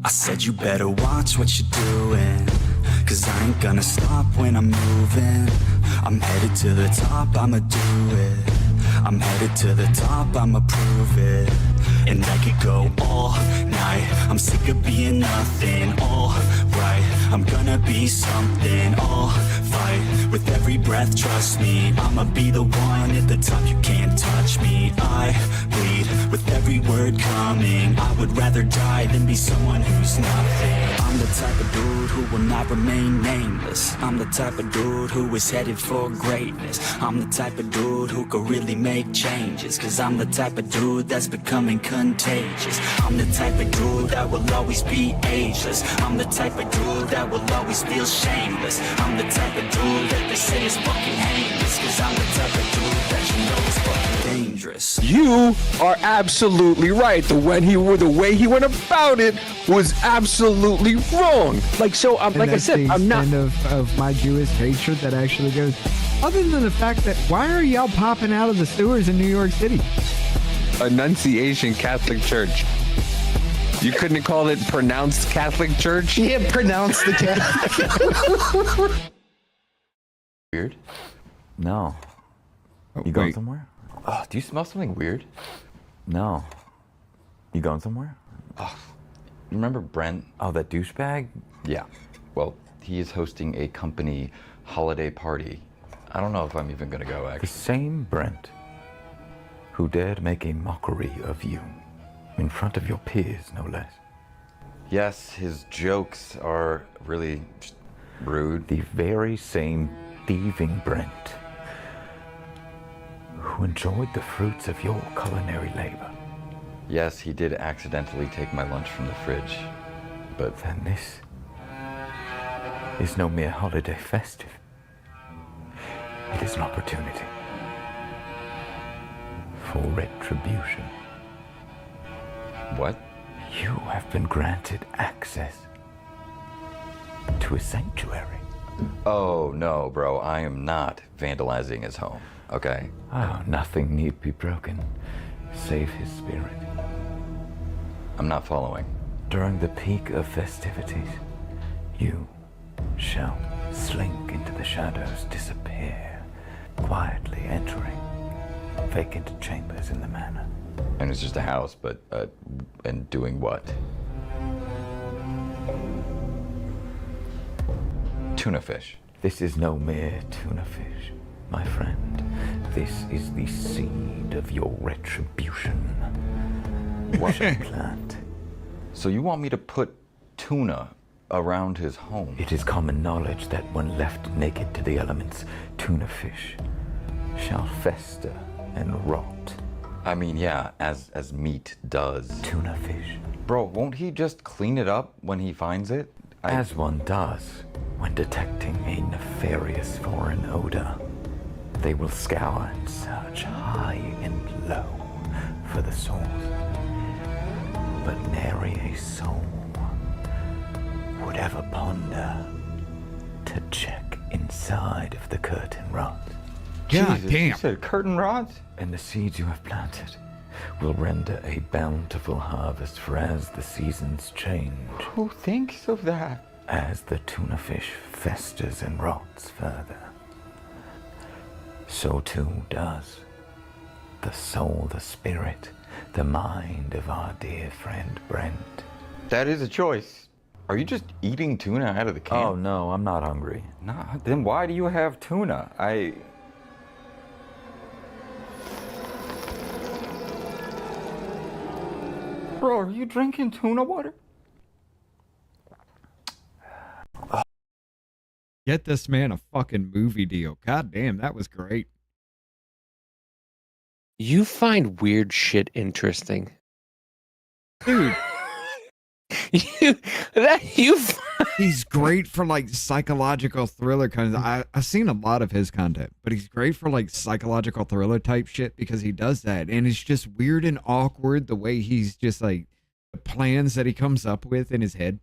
I said you better watch what you're doing, 'cause I ain't gonna stop when I'm moving. I'm headed to the top, I'ma do it. I'm headed to the top, I'ma prove it. And I could go all night, I'm sick of being nothing. All right, I'm gonna be something. I'll fight with every breath, trust me. I'ma be the one at the top, you can't touch me. I bleed with every word coming. I would rather die than be someone who's nothing. I'm the type of dude who will not remain nameless. I'm the type of dude who is headed for greatness. I'm the type of dude who could really make changes, 'cause I'm the type of dude that's becoming contagious. I'm the type of dude that will always be ageless. I'm the type of dude that will always feel shameless. I'm the type of dude that they say is fucking heinous, 'cause I'm the type of dude that you know is fucking dangerous. You are absolutely right. The way he went about it was absolutely wrong. Like, so, like I said, I'm not of my Jewish hatred that actually goes. Other than the fact that, why are y'all popping out of the sewers in New York City? Annunciation Catholic Church. You couldn't call it pronounced Catholic Church? Yeah, pronounce the Catholic. Weird? No. Oh, You going wait. somewhere? Oh, do you smell something weird? No. You going somewhere? You remember Brent? Oh, that douchebag? Yeah. Well, he is hosting a company holiday party. I don't know if I'm even gonna go, The actually. same Brent who dared make a mockery of you in front of your peers, no less. Yes, his jokes are really just rude. The very same thieving Brent who enjoyed the fruits of your culinary labor. Yes, he did accidentally take my lunch from the fridge, but Then this is no mere holiday festive. It is an opportunity for retribution. what? You have been granted access to a sanctuary. Oh, no, bro, I am not vandalizing his home, okay? Oh, nothing need be broken, save his spirit. I'm not following. During the peak of festivities, you shall slink into the shadows, disappear, quietly entering vacant chambers in the manor. And it's just a house, but, and doing what? Tuna fish. This is no mere tuna fish, my friend. This is the seed of your retribution. What a plant. So you want me to put tuna around his home? It is common knowledge that when left naked to the elements, tuna fish shall fester and rot. I mean, yeah, as meat does. Tuna fish, Bro, won't he just clean it up when he finds it? as one does when detecting a nefarious foreign odor. They will scour and search high and low for the source. But nary a soul would ever ponder to check inside of the curtain rod. God Jesus, damn. You said curtain rods? And the seeds you have planted will render a bountiful harvest, for as the seasons change, Who thinks of that? as the tuna fish festers and rots further, so too does the soul, the spirit, the mind of our dear friend Brent. That is a choice. Are you just eating tuna out of the can? Oh no, I'm not hungry. Nah, then why do you have tuna? Bro, are you drinking tuna water? Get this man a fucking movie deal. God damn, that was great. You find weird shit interesting. Dude, You he's great for like psychological thriller kinds. I've seen a lot of his content, but he's great for like psychological thriller type shit because he does that. And it's just weird and awkward the way he's just like the plans that he comes up with in his head.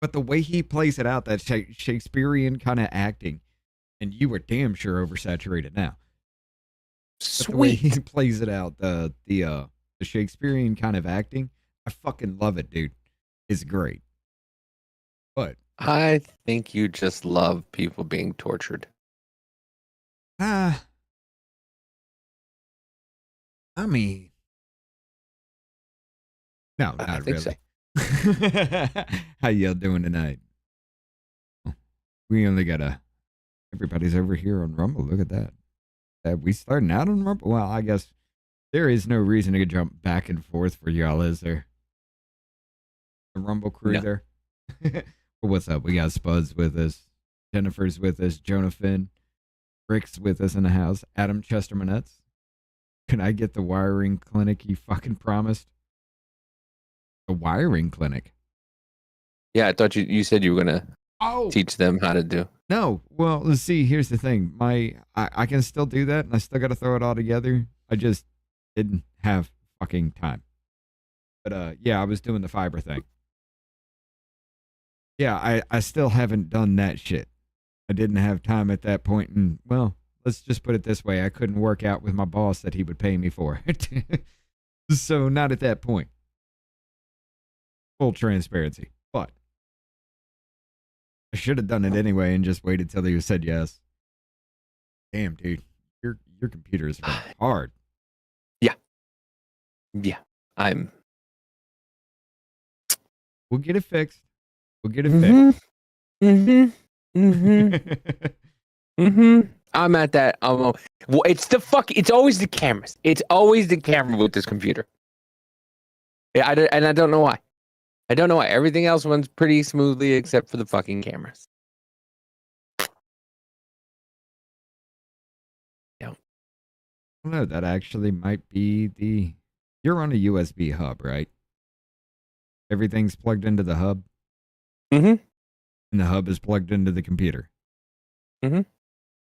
But the way he plays it out, that Shakespearean kind of acting, and you were damn sure oversaturated now. But the way he sweet. plays it out, the Shakespearean kind of acting, I fucking love it, dude. is great. But I think you just love people being tortured. I mean, no, I not think so. really. How y'all doing tonight? We only got everybody's over here on Rumble. Look at that. We starting out on Rumble? Well, I guess there is no reason to jump back and forth for y'all, is there? The Rumble crew No. there. Well, what's up? We got Spuds with us. Jennifer's with us. Jonah Finn. Rick's with us in the house. Adam Chestermanetz. Can I get the wiring clinic you fucking promised? The wiring clinic? Yeah, I thought you said you were going to teach them how to do. No. Well, let's see. Here's the thing. I can still do that, and I still got to throw it all together. I just didn't have fucking time. But, yeah, I was doing the fiber thing. Yeah, I still haven't done that shit. I didn't have time at that point, and, well, let's just put it this way. I couldn't work out with my boss that he would pay me for it. So, not at that point. Full transparency. But I should have done it anyway and just waited till he said yes. Damn, dude. Your computer is running hard. Yeah. We'll get it fixed. Fixed. I'm at that. Well, it's always the cameras. It's always the camera with this computer. Yeah, I don't know why. Everything else runs pretty smoothly except for the fucking cameras. No, that actually might be you're on a USB hub, right? Everything's plugged into the hub? Mm-hmm. And the hub is plugged into the computer? Mm-hmm.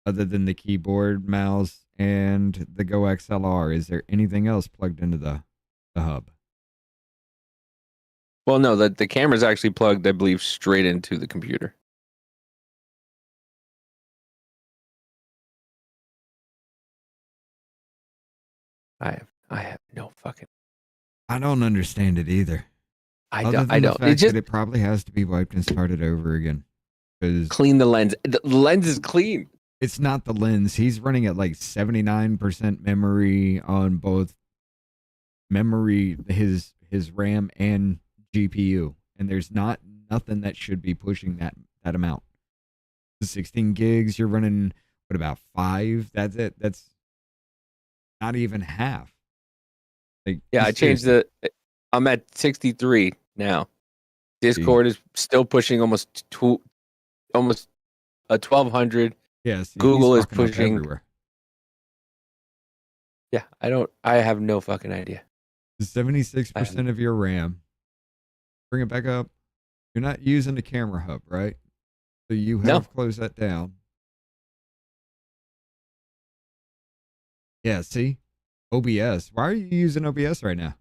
Other than the keyboard, mouse, and the Go XLR, is there anything else plugged into the hub? Well, no, the camera's actually plugged, I believe, straight into the computer. I have no fucking. I don't understand it either. I Other don't. than the fact that it probably has to be wiped and started over again. Because clean the lens. The lens is clean. it's not the lens. He's running at like 79% memory on both memory, his RAM and GPU. And there's nothing that should be pushing that amount. The 16 gigs, you're running, what, about 5? That's it. That's not even half. Like, Yeah, I changed I'm at 63 now. Discord is still pushing almost a 1200. Yes. Google is pushing everywhere. Yeah, I have no fucking idea. 76% of your RAM. Bring it back up. You're not using the camera hub, right? So you have closed that down. Yeah, see? OBS. Why are you using OBS right now?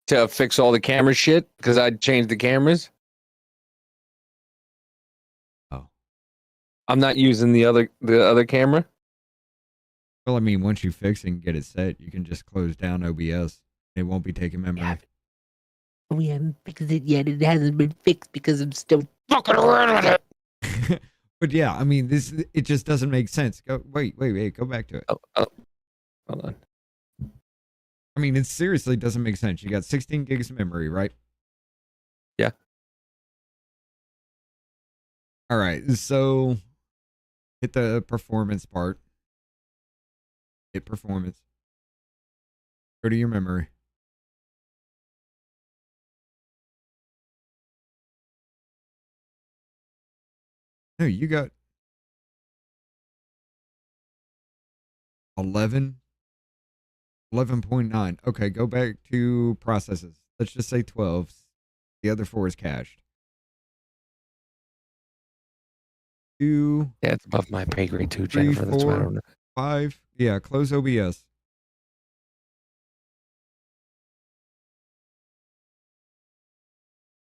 To fix all the camera shit because I changed the cameras. Oh. I'm not using the other camera. Well, I mean, once you fix and get it set, you can just close down OBS. It won't be taking memory. Yeah. We haven't fixed it yet. It hasn't been fixed because I'm still fucking around with it. But yeah, I mean, it just doesn't make sense. Wait, go back to it. Oh, hold on. I mean, it seriously doesn't make sense. You got 16 gigs of memory, right? Yeah. All right, so hit the performance part. Hit performance. Go to your memory. No, you got 11.9. Okay, go back to processes. Let's just say 12. The other 4 is cached. 2. Yeah, it's above my pay grade too, 3, Jennifer. That's why I 4, don't know. 5. Yeah, close OBS.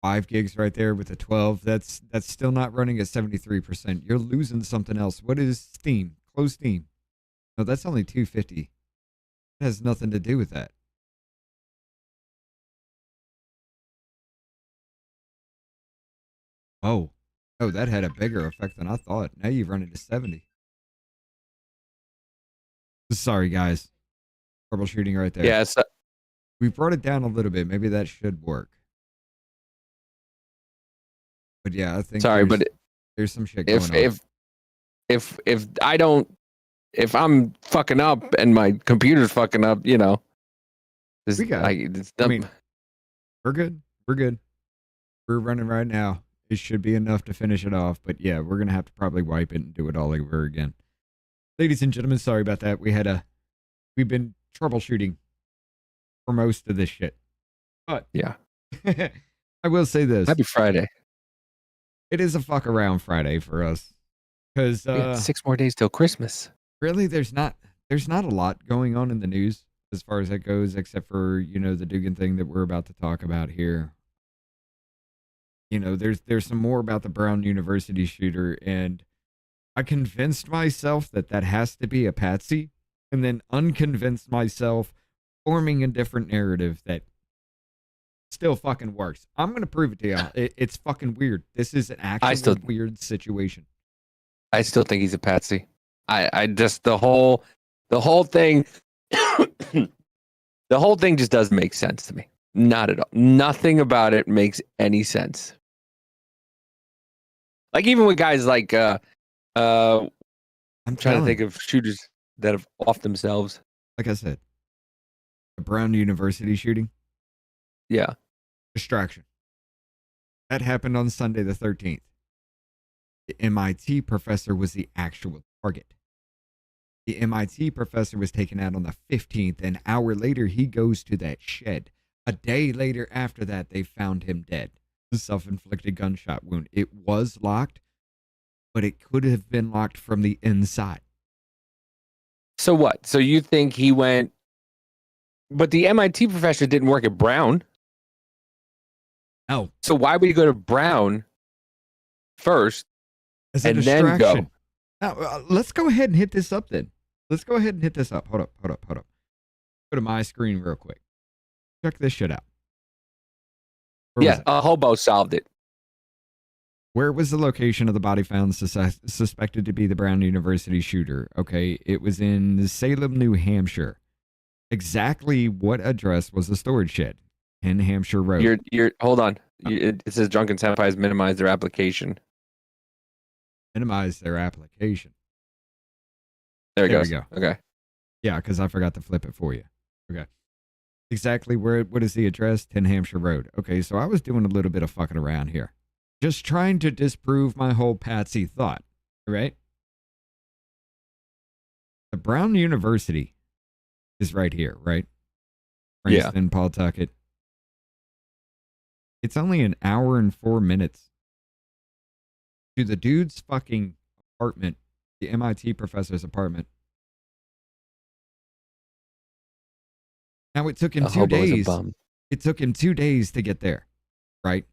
Five gigs right there with the 12. That's still not running at 73%. You're losing something else. What is Steam? Close Steam. No, that's only 250. It has nothing to do with that. Oh, that had a bigger effect than I thought. Now you've run it to 70. Sorry, guys. Troubleshooting right there. Yeah. So, We brought it down a little bit. Maybe that should work. But yeah, I think sorry, but there's some shit going on. if I'm fucking up and my computer's fucking up, you know, We got it. I mean, we're good. We're good. We're running right now. It should be enough to finish it off. But yeah, we're gonna have to probably wipe it and do it all over again. Ladies and gentlemen, sorry about that. We've been troubleshooting for most of this shit. But yeah, I will say this. happy Friday. It is a fuck around Friday for us. Because 6 more days till Christmas. really there's not a lot going on in the news as far as that goes, except for, you know, the Dugan thing that we're about to talk about here. You know, there's some more about the Brown University shooter, and I convinced myself that has to be a patsy, and then unconvinced myself, forming a different narrative that still fucking works. I'm gonna prove it to you. It's fucking weird. This is an actual weird situation. I still think he's a patsy. I just the whole thing the whole thing just doesn't make sense to me. Not at all. Nothing about it makes any sense. Like even with guys like I'm trying to think of shooters that have off themselves. Like I said, the Brown University shooting. Yeah. Distraction. That happened on Sunday the 13th. The MIT professor was the actual target. The MIT professor was taken out on the 15th. An hour later, he goes to that shed. A day later after that, they found him dead. A self-inflicted gunshot wound. It was locked, but it could have been locked from the inside. So what? So you think he went... But the MIT professor didn't work at Brown. Oh. So why would he go to Brown first and then go? Now, let's go ahead and hit this up then. Let's go ahead and hit this up. Hold up. Go to my screen real quick. Check this shit out. Yeah, a hobo solved it. Where was the location of the body found suspected to be the Brown University shooter? Okay, it was in Salem, New Hampshire. Exactly what address was the storage shed? 10 Hampshire Road. You're hold on. It says drunken senpais minimize their application. Minimize their application. There it goes. We go. Okay. Yeah, because I forgot to flip it for you. Okay. Exactly what is the address? 10 Hampshire Road. Okay, so I was doing a little bit of fucking around here. Just trying to disprove my whole patsy thought. Right? The Brown University is right here, right? Princeton, Pawtucket. It's only an hour and 4 minutes to the dude's fucking apartment, the MIT professor's apartment. Now it took him 2 days. It took him 2 days to get there, right?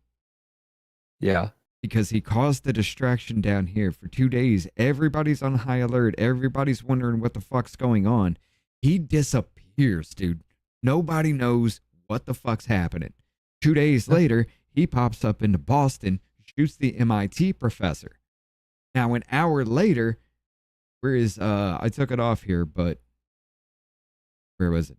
Yeah. Because he caused the distraction down here for 2 days. Everybody's on high alert. Everybody's wondering what the fuck's going on. He disappears, dude. Nobody knows what the fuck's happening. 2 days later, he pops up into Boston, shoots the MIT professor. Now, an hour later, where is, I took it off here, but where was it?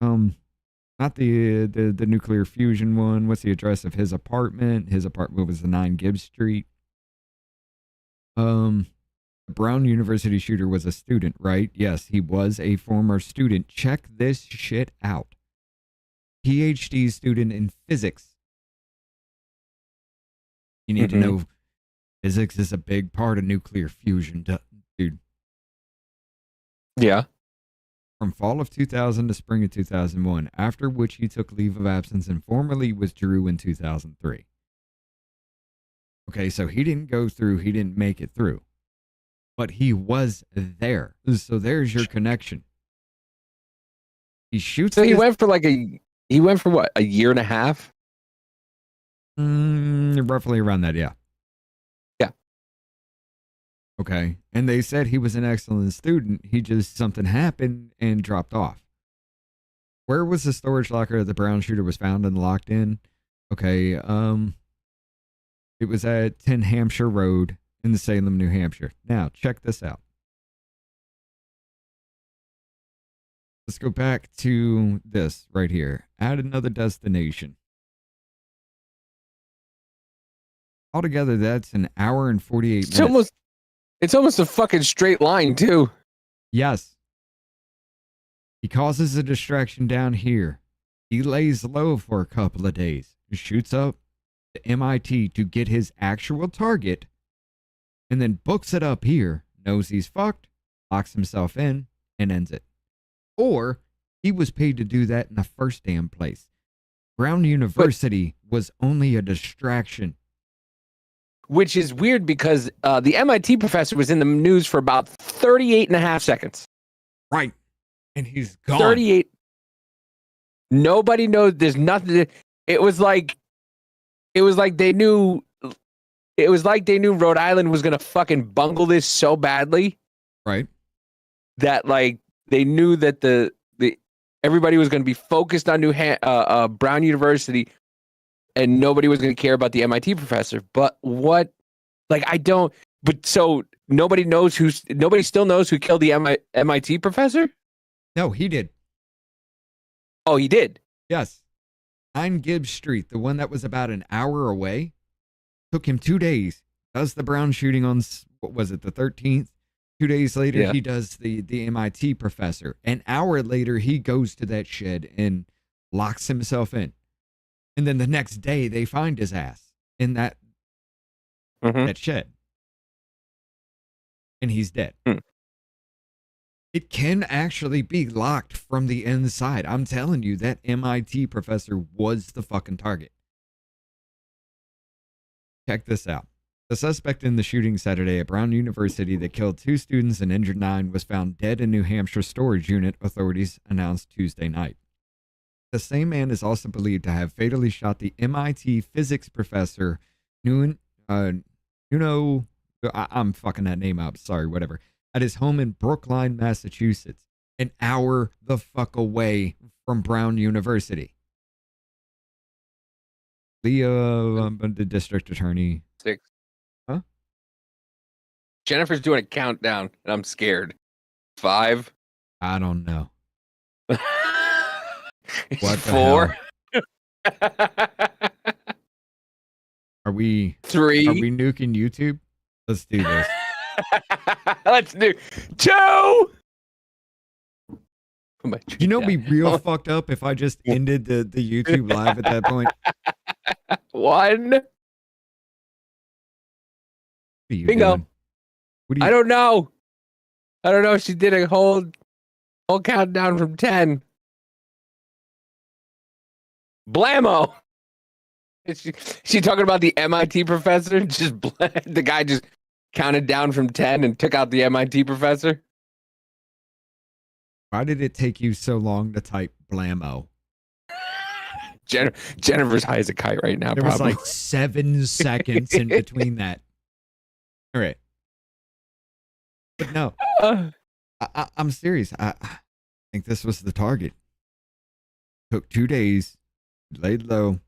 Not the nuclear fusion one. What's the address of his apartment? His apartment was the 9 Gibbs Street. The Brown University shooter was a student, right? Yes, he was a former student. Check this shit out. PhD student in physics. You need to know physics is a big part of nuclear fusion, dude. Yeah. From fall of 2000 to spring of 2001, after which he took leave of absence and formally withdrew in 2003. Okay, so he didn't go through, he didn't make it through. But he was there. So there's your connection. He shoots. So he went for what, a year and a half? Roughly around that, yeah. Yeah. Okay. And they said he was an excellent student. He just, something happened and dropped off. Where was the storage locker the Brown shooter was found and locked in? Okay. It was at 10 Hampshire Road in Salem, New Hampshire. Now, check this out. Let's go back to this right here. Add another destination. Altogether, that's an hour and 48 minutes. It's almost a fucking straight line, too. Yes. He causes a distraction down here. He lays low for a couple of days. Shoots up to MIT to get his actual target. And then books it up here. Knows he's fucked. Locks himself in. And ends it. Or he was paid to do that in the first damn place. Brown University was only a distraction. Which is weird because the MIT professor was in the news for about 38 and a half seconds. Right. And he's gone. 38. Nobody knows. There's nothing. It was like they knew Rhode Island was going to fucking bungle this so badly. Right. That like they knew that the everybody was going to be focused on Brown University. And nobody was going to care about the MIT professor. But what, like, I don't, but so nobody still knows who killed the MIT professor? No, he did. Oh, he did? Yes. 9 Gibbs Street, the one that was about an hour away, took him 2 days. Does the Brown shooting on, what was it, the 13th? 2 days later, he does the MIT professor. An hour later, he goes to that shed and locks himself in. And then the next day, they find his ass in that shed. And he's dead. It can actually be locked from the inside. I'm telling you, that MIT professor was the fucking target. Check this out. The suspect in the shooting Saturday at Brown University that killed 2 students and injured 9 was found dead in New Hampshire storage unit, authorities announced Tuesday night. The same man is also believed to have fatally shot the MIT physics professor, I'm fucking that name up, sorry, whatever, at his home in Brookline, Massachusetts, an hour the fuck away from Brown University. The district attorney. 6. Huh? Jennifer's doing a countdown, and I'm scared. 5. I don't know. What the 4. Are we 3. Are we nuking YouTube? Let's do this. Let's do 2. You know, be real fucked up if I just ended the YouTube live at that point. 1. Bingo. I don't know. She did a whole countdown from 10. Blammo. Is she talking about the MIT professor? The guy just counted down from 10 and took out the MIT professor. Why did it take you so long to type blammo? Jennifer's high as a kite right now. There was like 7 seconds in between that. All right. But no, I'm serious. I think this was the target. Took 2 days, laid low,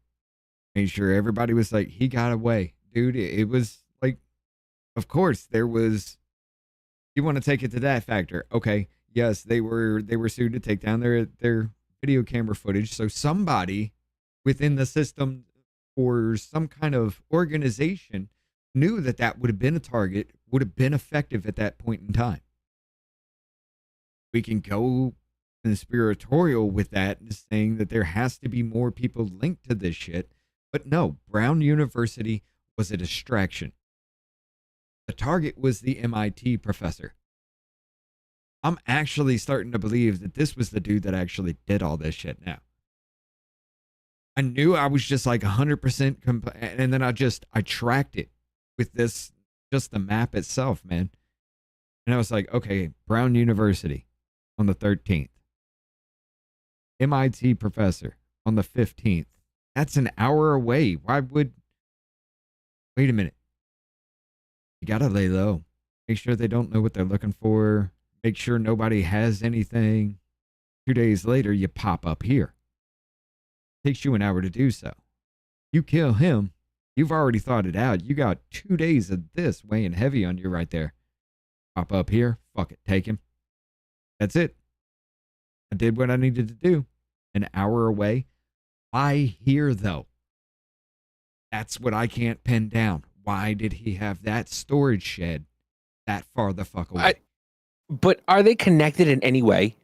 made sure everybody was like, he got away. Dude, it was like, of course, there was, you want to take it to that factor. Okay, yes, they were sued to take down their video camera footage. So somebody within the system or some kind of organization knew that would have been a target, would have been effective at that point in time. We can go conspiratorial with that, saying that there has to be more people linked to this shit. But no, Brown University was a distraction. The target was the MIT professor. I'm actually starting to believe that this was the dude that actually did all this shit now. I knew I was just like 100% and then I tracked it with this, just the map itself, man. And I was like, okay, Brown University on the 13th. MIT professor on the 15th. That's an hour away. Wait a minute. You gotta lay low. Make sure they don't know what they're looking for. Make sure nobody has anything. 2 days later, you pop up here. Takes you an hour to do so. You kill him, You've already thought it out. You got 2 days of this weighing heavy on you right there. Pop up here. Fuck it. Take him. That's it. I did what I needed to do. An hour away. Why here, though? That's what I can't pin down. Why did he have that storage shed that far the fuck away? But are they connected in any way?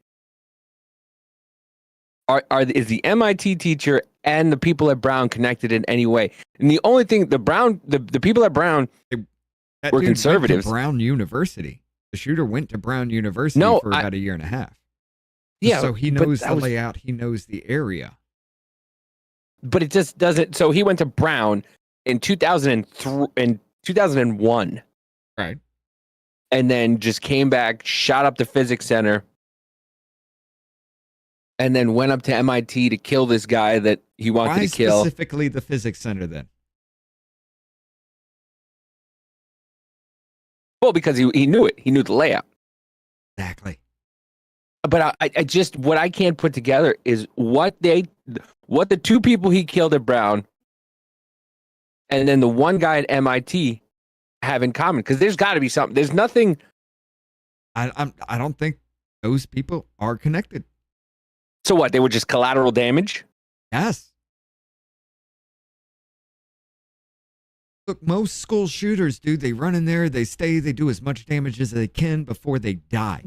Is the MIT teacher and the people at Brown connected in any way? And the only thing, the people at Brown That were dude conservatives. Went to Brown University. The shooter went to Brown University for about a year and a half. Yeah, so he knows the layout. He knows the area. But it just doesn't. So he went to Brown in 2001, Right. and then just came back, shot up the physics center, and then went up to MIT to kill this guy that he wanted to kill. Why specifically the physics center then? Well, because he knew it. He knew the layout. Exactly. But I just, what I can't put together is what the two people he killed at Brown and then the one guy at MIT have in common. Because there's got to be something. There's nothing. I don't think those people are connected. So what? They were just collateral damage? Yes. Look, most school shooters, dude, they run in there, they stay, they do as much damage as they can before they die.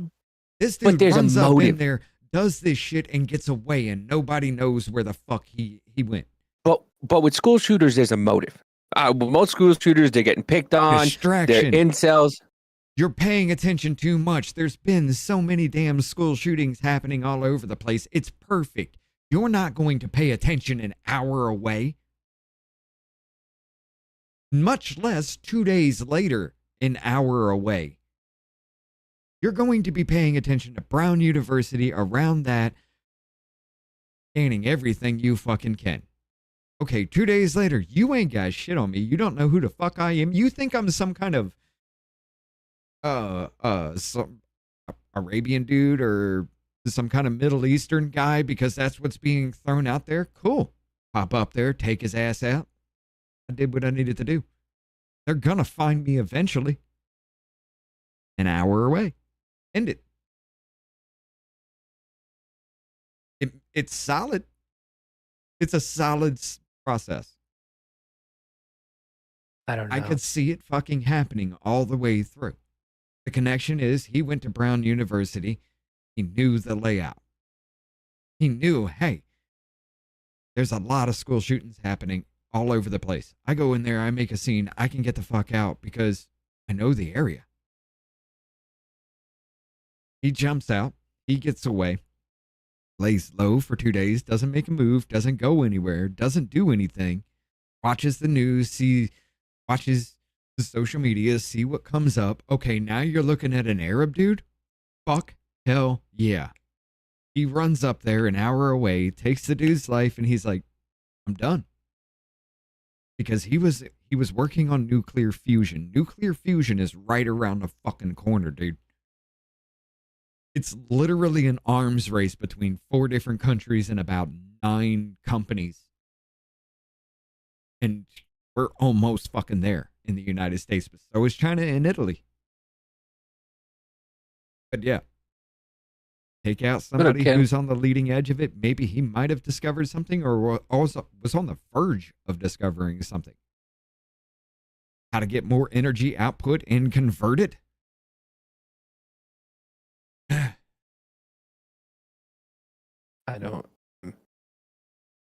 This dude runs up in there, does this shit, and gets away, and nobody knows where the fuck he went. But with school shooters, there's a motive. Most school shooters, they're getting picked on. Distraction. They're incels. You're paying attention too much. There's been so many damn school shootings happening all over the place. It's perfect. You're not going to pay attention an hour away. Much less 2 days later, an hour away. You're going to be paying attention to Brown University around that, scanning everything you fucking can. Okay, 2 days later, you ain't got shit on me. You don't know who the fuck I am. You think I'm some kind of some Arabian dude or some kind of Middle Eastern guy because that's what's being thrown out there? Cool. Pop up there, take his ass out. I did what I needed to do. They're gonna find me eventually. An hour away. End it. It's solid. It's a solid process. I don't know. I could see it fucking happening all the way through. The connection is he went to Brown University. He knew the layout. He knew, hey, there's a lot of school shootings happening all over the place. I go in there, I make a scene, I can get the fuck out because I know the area. He jumps out, he gets away, lays low for 2 days, doesn't make a move, doesn't go anywhere, doesn't do anything, watches the news, watches the social media, see what comes up. Okay, now you're looking at an Arab dude? Fuck, hell yeah. He runs up there an hour away, takes the dude's life, and he's like, I'm done. Because he was working on nuclear fusion. Nuclear fusion is right around the fucking corner, dude. It's literally an arms race between 4 different countries and about 9 companies. And we're almost fucking there in the United States, but so is China and Italy. But yeah. Take out somebody who's on the leading edge of it. Maybe he might have discovered something or also was on the verge of discovering something. How to get more energy output and convert it? I don't.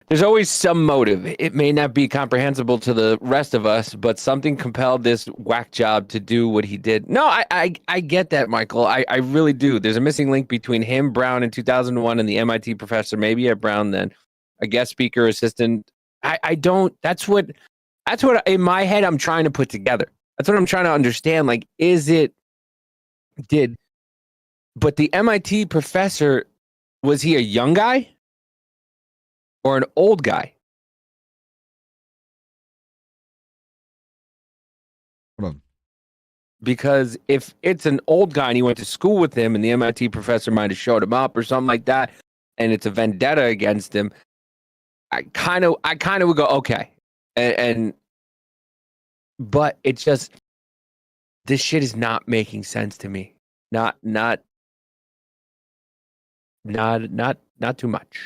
There's always some motive. It may not be comprehensible to the rest of us, but something compelled this whack job to do what he did. No, I get that, Michael. I really do. There's a missing link between him, Brown in 2001, and the MIT professor, maybe at Brown then, a guest speaker assistant. I don't. That's what in my head I'm trying to put together. That's what I'm trying to understand. Like, but the MIT professor, was he a young guy? Or an old guy? Hold on. Because if it's an old guy and he went to school with him and the MIT professor might have showed him up or something like that, and it's a vendetta against him, I kind of would go, okay. And But it just, this shit is not making sense to me. Not too much.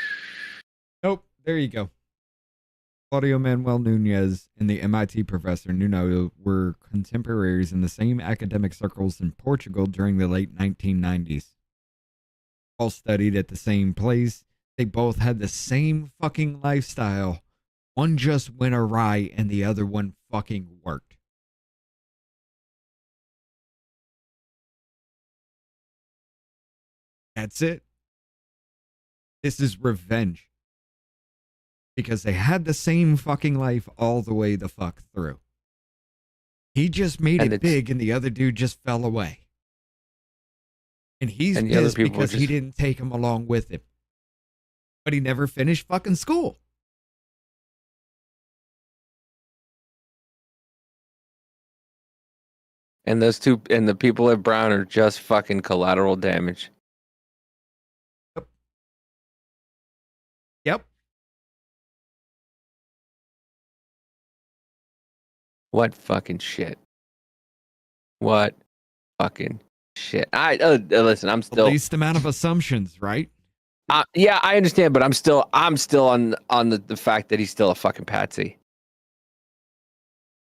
Nope. There you go. Claudio Manuel Nunez and the MIT professor Nuno were contemporaries in the same academic circles in Portugal during the late 1990s. All studied at the same place. They both had the same fucking lifestyle. One just went awry and the other one fucking worked. That's it. This is revenge. Because they had the same fucking life all the way the fuck through. He just made it big and the other dude just fell away. And he's pissed because he didn't take him along with him. But he never finished fucking school. And those two, and the people at Brown are just fucking collateral damage. Yep. What fucking shit? What fucking shit? Listen, I'm still the least amount of assumptions, right? Yeah, I understand, but I'm still on the fact that he's still a fucking patsy.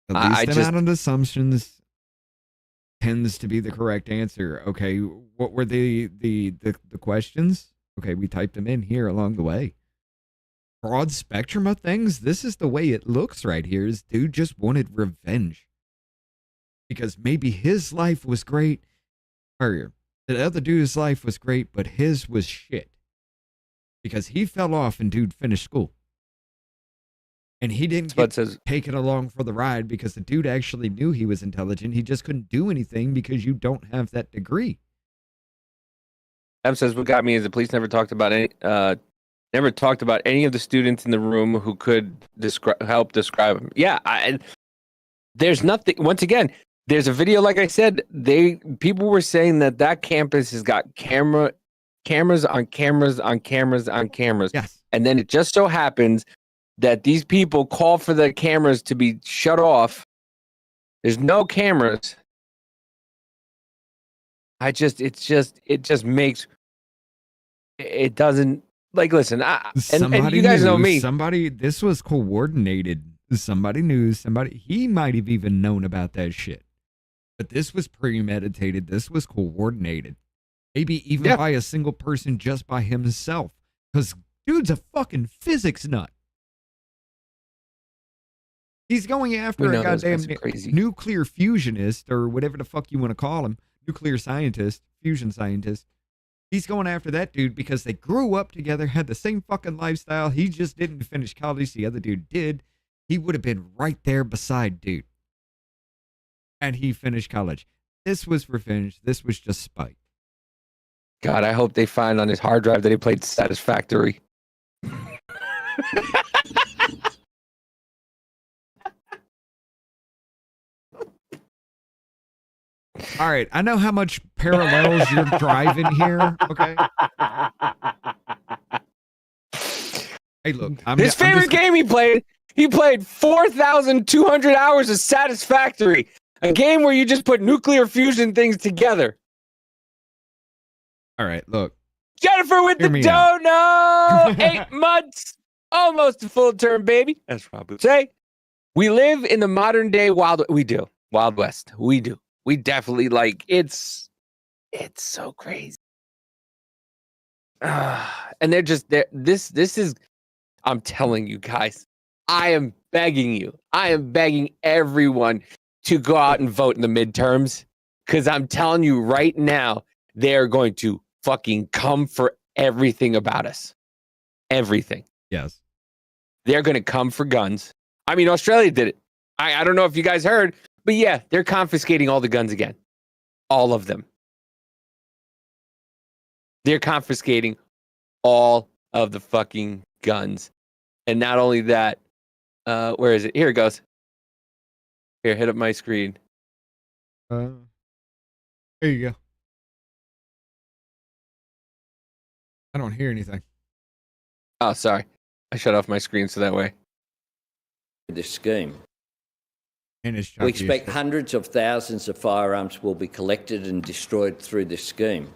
The least amount of assumptions tends to be the correct answer. Okay, what were the questions? Okay, we typed them in here along the way. Broad spectrum of things. This is the way it looks right here. Is dude just wanted revenge because maybe his life was great, or the other dude's life was great, but his was shit because he fell off and dude finished school. And he didn't get taken along for the ride because the dude actually knew he was intelligent. He just couldn't do anything because you don't have that degree. Em says, what got me is the police never talked about any of the students in the room who could help describe him. Yeah, there's nothing. Once again, there's a video. Like I said, people were saying that campus has got cameras on cameras on cameras on cameras. Yes, and then it just so happens that these people call for the cameras to be shut off. There's no cameras. It just makes it doesn't. Like, listen, and you guys know me. This was coordinated. Somebody knew. He might have even known about that shit. But this was premeditated. This was coordinated. Maybe even by a single person just by himself. Because dude's a fucking physics nut. He's going after a goddamn nuclear fusionist or whatever the fuck you want to call him. Nuclear scientist, fusion scientist. He's going after that dude because they grew up together, had the same fucking lifestyle. He just didn't finish college. The other dude did. He would have been right there beside dude. And he finished college. This was revenge. This was just spite. God, I hope they find on his hard drive that he played Satisfactory. All right, I know how much parallels you're driving here, okay? Hey, look. His favorite game he played 4,200 hours of Satisfactory, a game where you just put nuclear fusion things together. All right, look. Jennifer with the dono! 8 months! Almost a full term, baby. That's what I would say. We live in the modern day Wild West. We do. We definitely it's so crazy. And they're just there. This is, I'm telling you guys, I am begging everyone to go out and vote in the midterms. Because I'm telling you right now, they're going to fucking come for everything about us. Everything. Yes. They're going to come for guns. I mean, Australia did it. I don't know if you guys heard, but yeah, they're confiscating all the guns again. All of them. They're confiscating all of the fucking guns. And not only that, where is it? Here it goes. Here, hit up my screen. There you go. I don't hear anything. Oh, sorry. I shut off my screen so that way. This scheme. And it's We expect hundreds of thousands of firearms will be collected and destroyed through this scheme.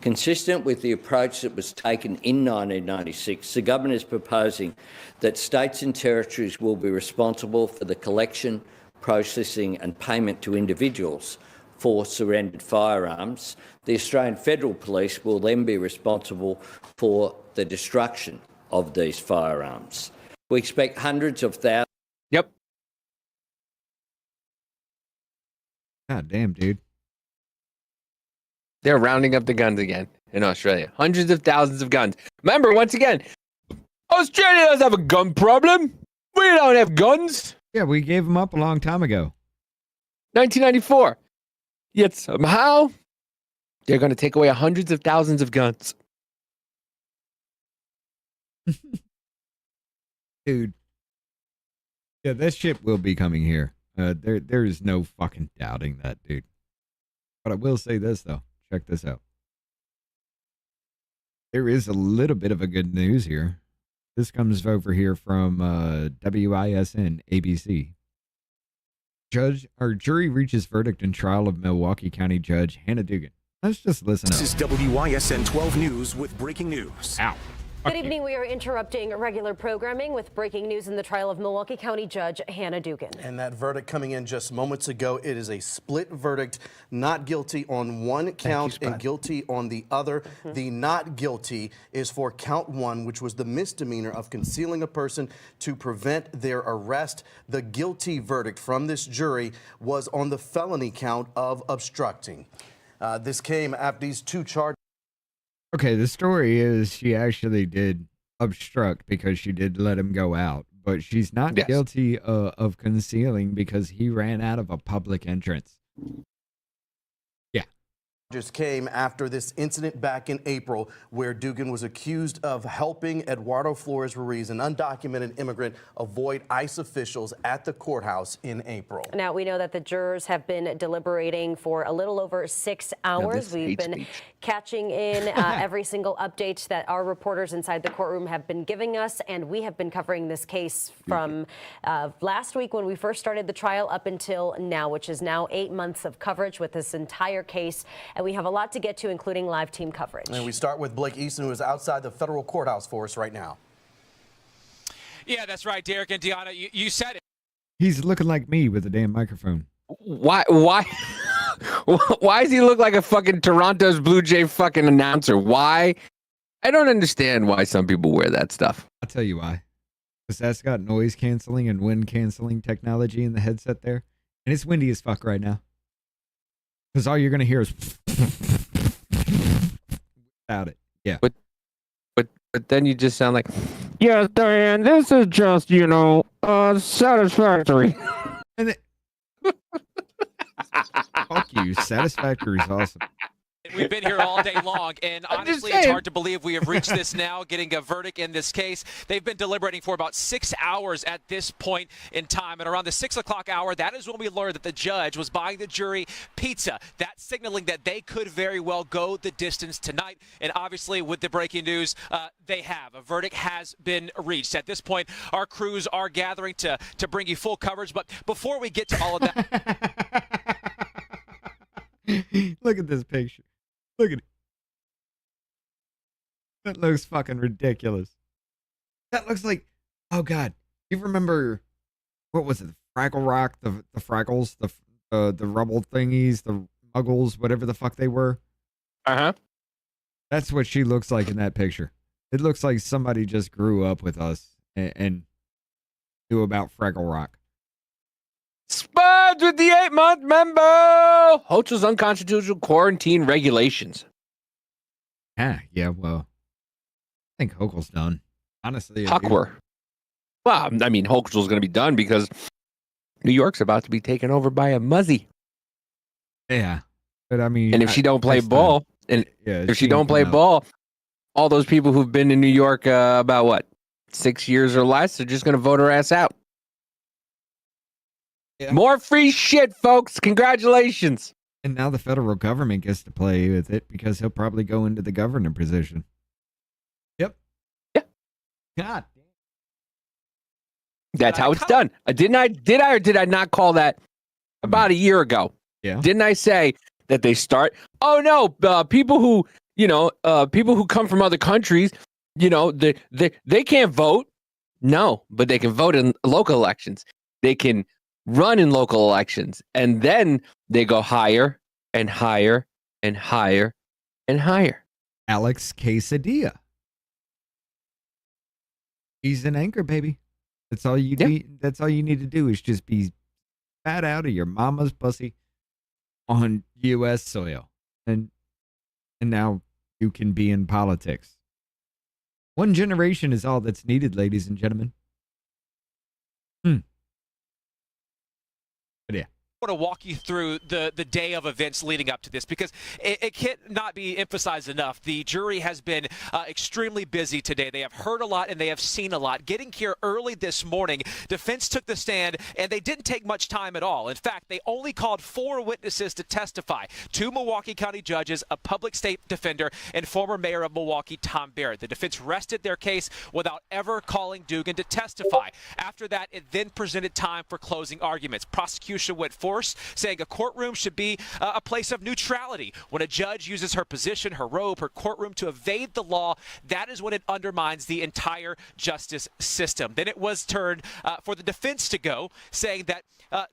Consistent with the approach that was taken in 1996, the government is proposing that states and territories will be responsible for the collection, processing and payment to individuals for surrendered firearms. The Australian Federal Police will then be responsible for the destruction of these firearms. We expect hundreds of thousands. Yep. God damn, dude. They're rounding up the guns again in Australia. Hundreds of thousands of guns. Remember, once again, Australia doesn't have a gun problem. We don't have guns. Yeah, we gave them up a long time ago. 1994. Yet somehow, they're going to take away hundreds of thousands of guns. Dude. Yeah, that shit will be coming here. There is no fucking doubting that, dude. But I will say this, though. Check this out. There is a little bit of a good news here. This comes over here from WISN ABC. Jury reaches verdict in trial of Milwaukee County Judge Hannah Dugan. Let's just listen This up. is WISN 12 News with breaking news. Ow. Good evening. We are interrupting regular programming with breaking news in the trial of Milwaukee County Judge Hannah Dugan. And that verdict coming in just moments ago, it is a split verdict, not guilty on one count and guilty on the other. The not guilty is for count one, which was the misdemeanor of concealing a person to prevent their arrest. The guilty verdict from this jury was on the felony count of obstructing. This came after these two charges. Okay, the story is she actually did obstruct because she did let him go out, but she's not guilty of concealing because he ran out of a public entrance. Just came after this incident back in April where Dugan was accused of helping Eduardo Flores Ruiz, an undocumented immigrant, avoid ICE officials at the courthouse in April. Now, we know that the jurors have been deliberating for a little over 6 hours. We've been catching in every single update that our reporters inside the courtroom have been giving us, and we have been covering this case from last week when we first started the trial up until now, which is now 8 months of coverage with this entire case. And we have a lot to get to, including live team coverage. And we start with Blake Easton, who is outside the federal courthouse for us right now. Yeah, that's right, Derek and Deanna. You said it. He's looking like me with a damn microphone. Why does he look like a fucking Toronto's Blue Jay fucking announcer? Why? I don't understand why some people wear that stuff. I'll tell you why. Because that's got noise canceling and wind canceling technology in the headset there. And it's windy as fuck right now. Because all you're going to hear is without it. Yeah. But then you just sound like, yes, Diane, this is just, satisfactory. And fuck you. Satisfactory is awesome. We've been here all day long, and honestly, it's hard to believe we have reached this now, getting a verdict in this case. They've been deliberating for about 6 hours at this point in time, and around the 6 o'clock hour, that is when we learned that the judge was buying the jury pizza. That's signaling that they could very well go the distance tonight, and obviously, with the breaking news, they have. A verdict has been reached. At this point, our crews are gathering to bring you full coverage, but before we get to all of that... Look at this picture. Look at it. That looks fucking ridiculous. That looks like, oh God, you remember, what was it? Fraggle Rock, the Fraggles, the rubble thingies, the muggles, whatever the fuck they were. Uh-huh. That's what she looks like in that picture. It looks like somebody just grew up with us and knew about Fraggle Rock. Spuds with the 8-month member! Hotel's unconstitutional quarantine regulations. Yeah, well, I think Hochul's done. Honestly. Huckwer. Well, I mean, Hochul's going to be done because New York's about to be taken over by a muzzy. Yeah. But I mean. And if she don't play ball, if she don't play ball, all those people who've been in New York about, what, 6 years or less, they're just going to vote her ass out. Yeah. More free shit, folks. Congratulations. And now the federal government gets to play with it because he'll probably go into the governor position. Yep. Yeah. God. That's how it's done. Did I or did I not call that about a year ago? Yeah. Didn't I say that they start? Oh no, people who people who come from other countries, they can't vote. No, but they can vote in local elections. They can run in local elections, and then they go higher and higher and higher and higher. Alex Quesadilla. He's an anchor, baby. That's all you need. That's all you need to do is just be fat out of your mama's pussy on U.S. soil, and now you can be in politics. One generation is all that's needed, ladies and gentlemen. But yeah. I want to walk you through the day of events leading up to this because it cannot be emphasized enough. The jury has been extremely busy today. They have heard a lot and they have seen a lot. Getting here early this morning, defense took the stand and they didn't take much time at all. In fact, they only called 4 witnesses to testify. 2 Milwaukee County judges, a public state defender, and former mayor of Milwaukee, Tom Barrett. The defense rested their case without ever calling Dugan to testify. After that, it then presented time for closing arguments. Prosecution went forward, saying a courtroom should be a place of neutrality. When a judge uses her position, her robe, her courtroom to evade the law, that is when it undermines the entire justice system. Then it was turned for the defense to go, saying that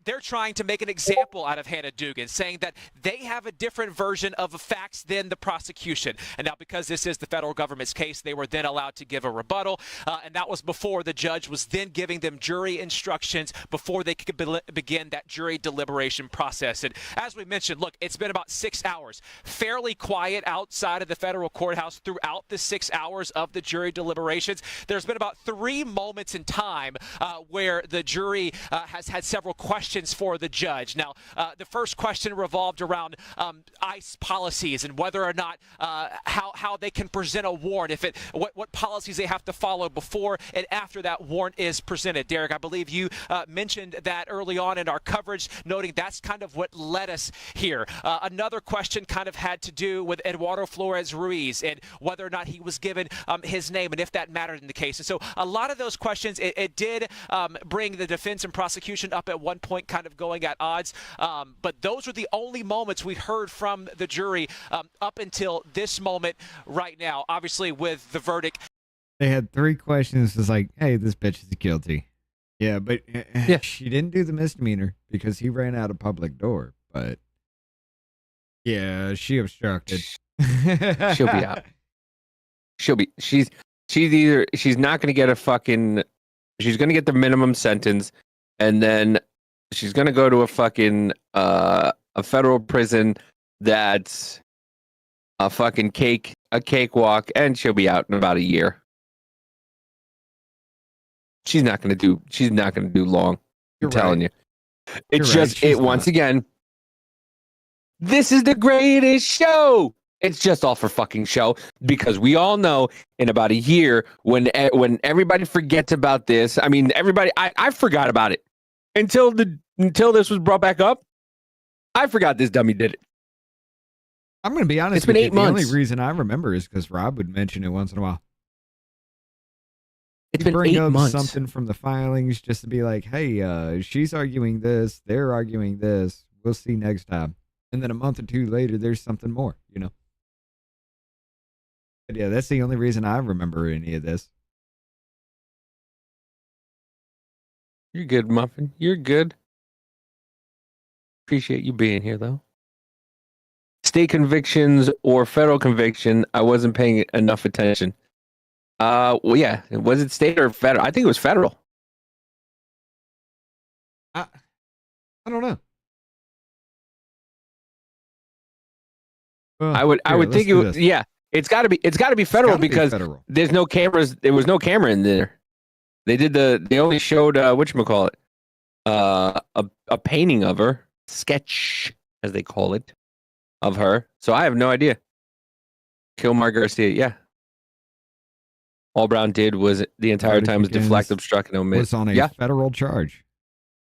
they're trying to make an example out of Hannah Dugan, saying that they have a different version of the facts than the prosecution. And now because this is the federal government's case, they were then allowed to give a rebuttal. And that was before the judge was then giving them jury instructions before they could begin that jury deliberation process. And as we mentioned, look, it's been about 6 hours, fairly quiet outside of the federal courthouse throughout the 6 hours of the jury deliberations. There's been about 3 moments in time where the jury has had several questions for the judge. Now, the first question revolved around ICE policies and whether or not how they can present a warrant, what policies they have to follow before and after that warrant is presented. Derek, I believe you mentioned that early on in our coverage, noting that's kind of what led us here. Another question kind of had to do with Eduardo Flores Ruiz and whether or not he was given his name and if that mattered in the case. And so a lot of those questions, it did bring the defense and prosecution up at one point, kind of going at odds. But those were the only moments we heard from the jury up until this moment right now. Obviously, with the verdict. They had 3 questions. It's like, hey, this bitch is guilty. Yeah, but she didn't do the misdemeanor because he ran out a public door. But yeah, she obstructed. She'll be out. She's not going to get she's going to get the minimum sentence, and then she's going to go to a fucking a federal prison that's a fucking cakewalk, and she'll be out in about a year. She's not going to do long. I'm telling you. It's just once again. This is the greatest show. It's just all for fucking show because we all know in about a year when everybody forgets about this. I mean, I forgot about it until this was brought back up. I forgot this dummy did it. I'm going to be honest. It's been 8 months. The only reason I remember is because Rob would mention it once in a while. It's been 8 months. Something from the filings just to be like, hey, she's arguing this, they're arguing this. We'll see next time. And then a month or 2 later, there's something more, But yeah, that's the only reason I remember any of this. You're good, Muffin. You're good. Appreciate you being here, though. State convictions or federal conviction, I wasn't paying enough attention. Well, yeah. Was it state or federal? I think it was federal. I don't know. I would think it was. Yeah, it's got to be federal because there's no cameras. There was no camera in there. They only showed whatchamacallit, a painting of her, sketch as they call it, of her. So I have no idea. Kilmar Garcia, yeah. All Brown did was the entire time was deflect, obstruct, and omit. Was on a federal charge.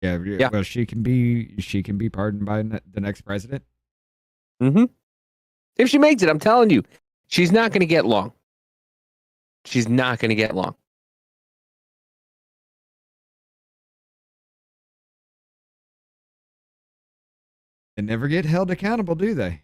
Yeah. Yeah. Well, she can be pardoned by the next president. Mm-hmm. If she makes it, I'm telling you, she's not going to get long. She's not going to get long. They never get held accountable, do they?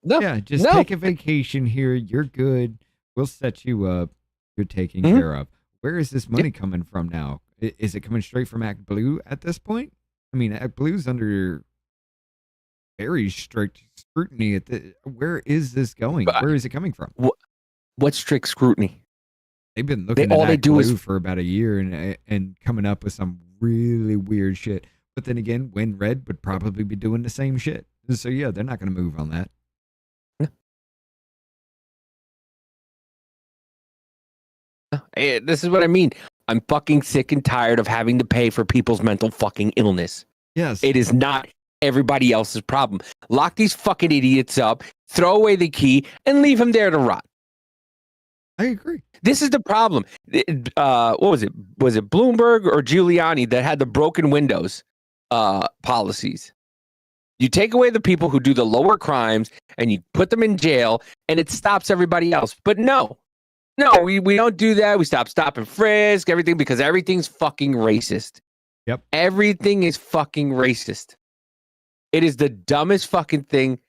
No. Yeah, just no. take a vacation here. You're good. We'll set you up. You're taken Mm-hmm. care of. Where is this money coming from now? Is it coming straight from Act Blue at this point? I mean, Act Blue's under very strict scrutiny. Where is this going? Where is it coming from? What strict scrutiny? They've been looking at Act Blue for about a year and coming up with some really weird shit. But then again, Win Red would probably be doing the same shit. So yeah, they're not going to move on that. This is what I mean. I'm fucking sick and tired of having to pay for people's mental fucking illness. Yes. It is not everybody else's problem. Lock these fucking idiots up, throw away the key, and leave them there to rot. I agree. This is the problem. What was it? Was it Bloomberg or Giuliani that had the broken windows policies? You take away the people who do the lower crimes and you put them in jail and it stops everybody else. But no, we don't do that. We stop and frisk, everything, because everything's fucking racist. Yep. Everything is fucking racist. It is the dumbest fucking thing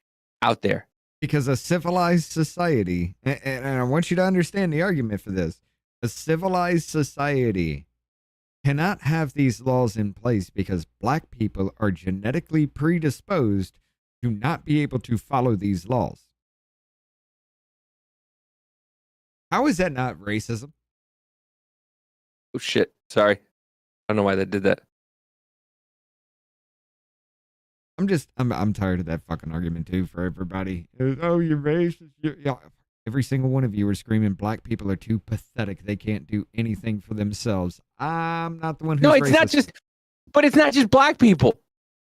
out there. Because a civilized society, and I want you to understand the argument for this, a civilized society cannot have these laws in place because black people are genetically predisposed to not be able to follow these laws. How is that not racism? Oh shit. Sorry. I don't know why they did that. I'm tired of that fucking argument too for everybody. Oh, you're racist. Yeah. Every single one of you are screaming black people are too pathetic. They can't do anything for themselves. I'm not the one who's it's racist. It's not just black people.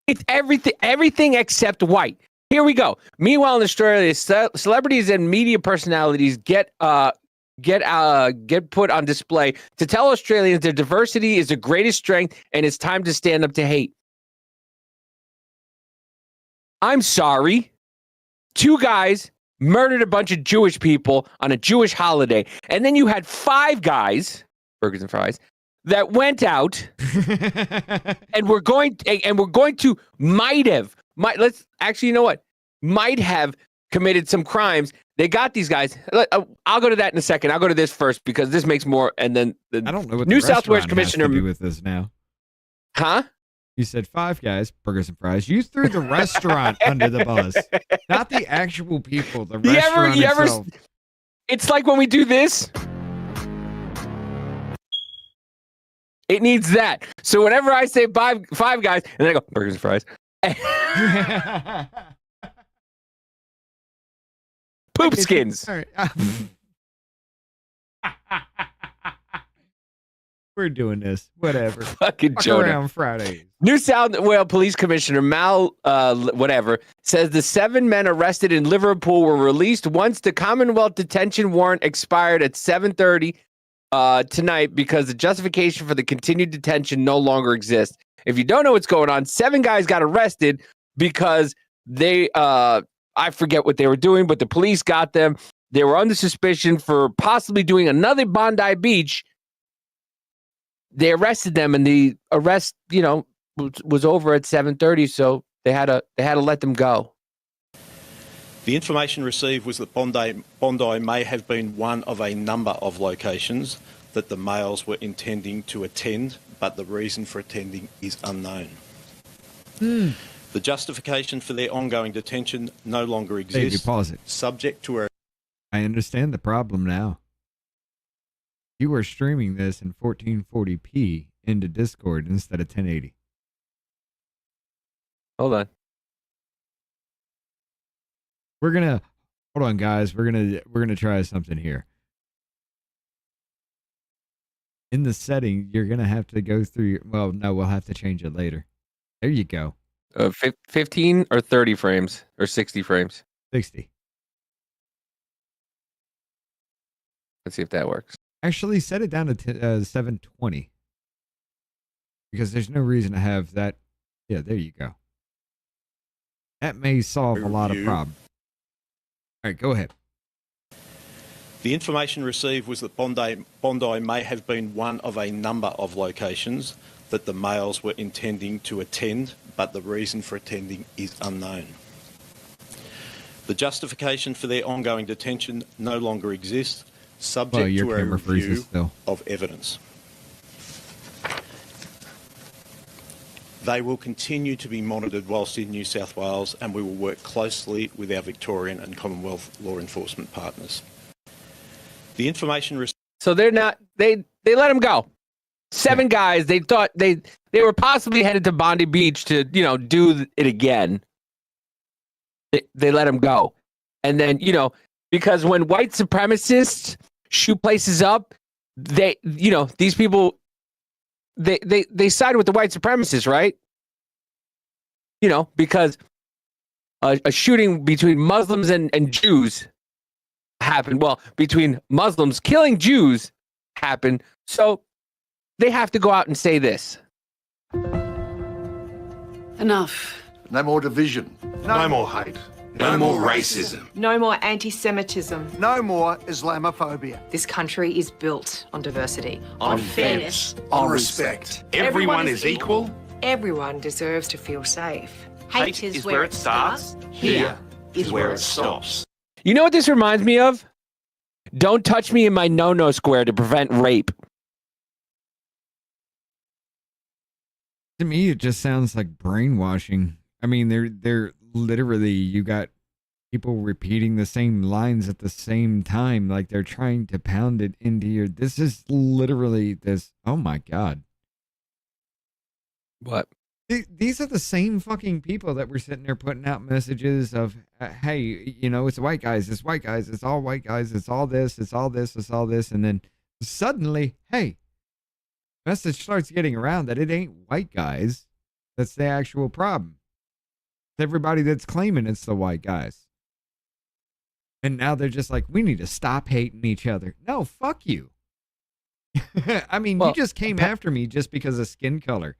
It's everything except white. Here we go. Meanwhile, in Australia, celebrities and media personalities get put on display to tell Australians their diversity is the greatest strength and it's time to stand up to hate. I'm sorry. 2 guys murdered a bunch of Jewish people on a Jewish holiday. And then you had 5 guys, burgers and fries, that went out and we're going to might have committed some crimes. They got these guys. I'll go to that in a second. I'll go to this first because this makes more. And then I don't know what New the South Wales restaurant Commissioner has to do with this now. Huh? You said 5 guys, burgers and fries. You threw the restaurant under the bus, not the actual people. The restaurant itself. It's like when we do this. It needs that. So whenever I say five guys, and then I go burgers and fries. Poop skins. All right. We're doing this. Whatever. Fucking Fuck Jonah. around Fridays. New South Wales Police Commissioner Mal, says the 7 men arrested in Liverpool were released once the Commonwealth detention warrant expired at 7:30 tonight because the justification for the continued detention no longer exists. If you don't know what's going on, 7 guys got arrested because they, I forget what they were doing, but the police got them. They were under suspicion for possibly doing another Bondi Beach. They arrested them, and the arrest, was over at 7:30, so they had to let them go. The information received was that Bondi may have been one of a number of locations that the males were intending to attend, but the reason for attending is unknown. The justification for their ongoing detention no longer exists. Baby, pause it. Subject to a... I understand the problem now. You are streaming this in 1440p into Discord instead of 1080. Hold on. Hold on, guys. We're gonna try something here. In the setting, you're gonna have to go through. Well, no, we'll have to change it later. There you go. 15 or 30 frames or 60 frames. 60. Let's see if that works. Actually, set it down to 720. Because there's no reason to have that. Yeah, there you go. That may solve a lot of problems. All right, go ahead. The information received was that Bondi may have been one of a number of locations that the males were intending to attend, but the reason for attending is unknown. The justification for their ongoing detention no longer exists, subject to a review of evidence. They will continue to be monitored whilst in New South Wales, and we will work closely with our Victorian and Commonwealth law enforcement partners. The information... So they're not... They let them go. 7 guys, they thought they were possibly headed to Bondi Beach to, do it again. They let them go. And then, because when white supremacists shoot places up, these people... They side with the white supremacists, right? Because a shooting between Muslims and Jews happened. Well, between Muslims killing Jews happened. So they have to go out and say this. Enough. No more division. No more hate. No more racism. No more anti-Semitism. No more Islamophobia. This country is built on diversity, On fairness. On respect. Everyone is equal. Everyone deserves to feel safe. Hate is where it starts. Here is where it stops. You know what this reminds me of? Don't touch me in my no-no square to prevent rape. To me, it just sounds like brainwashing. I mean, they're literally, you got people repeating the same lines at the same time, like they're trying to pound it into your... This is literally this... Oh my God. What? These are the same fucking people that were sitting there putting out messages of, hey, it's white guys, it's white guys, it's all white guys, it's all this, it's all this, it's all this. And then suddenly, hey, message starts getting around that it ain't white guys that's the actual problem. It's everybody that's claiming it's the white guys. And now they're just like, we need to stop hating each other. No, fuck you. I mean, you just came after me just because of skin color.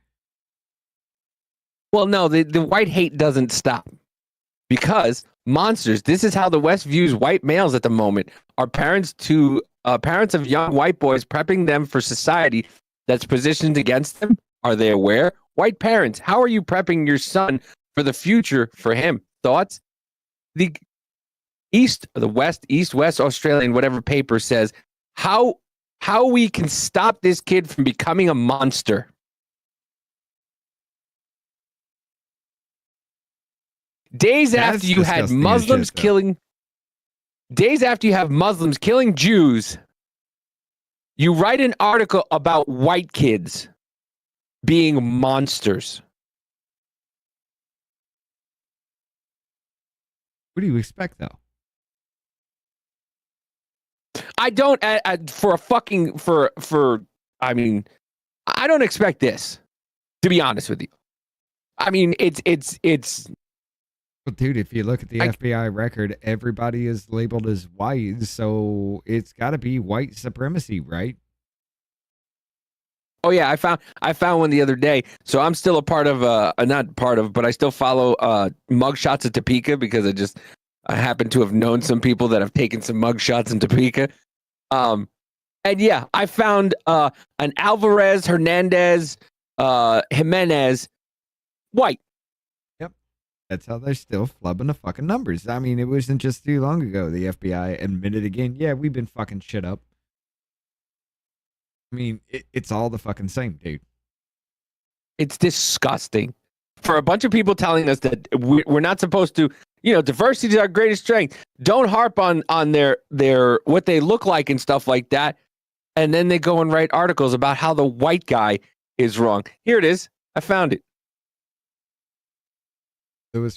Well, no, the white hate doesn't stop. Because monsters, this is how the West views white males at the moment, are parents of young white boys prepping them for society that's positioned against them. Are they aware? White parents, how are you prepping your son for the future for him? Thoughts? The East West Australian, whatever paper says, how we can stop this kid from becoming a monster. Days after you have Muslims killing Jews, you write an article about white kids being monsters. What do you expect, though? I don't I don't expect this, to be honest with you. I mean, it's. Well, dude, if you look at the FBI record, everybody is labeled as white, so it's got to be white supremacy, right? Oh yeah, I found one the other day. So I'm still a part of not part of, but I still follow mugshots of Topeka because I happen to have known some people that have taken some mugshots in Topeka. And yeah, I found an Alvarez, Hernandez, Jimenez, white. Yep, that's how they're still flubbing the fucking numbers. I mean, it wasn't just too long ago the FBI admitted again, yeah, we've been fucking shit up. I mean, it's all the fucking same, dude. It's disgusting for a bunch of people telling us that we're not supposed to, diversity is our greatest strength. Don't harp on their what they look like and stuff like that. And then they go and write articles about how the white guy is wrong. Here it is. I found it. Luis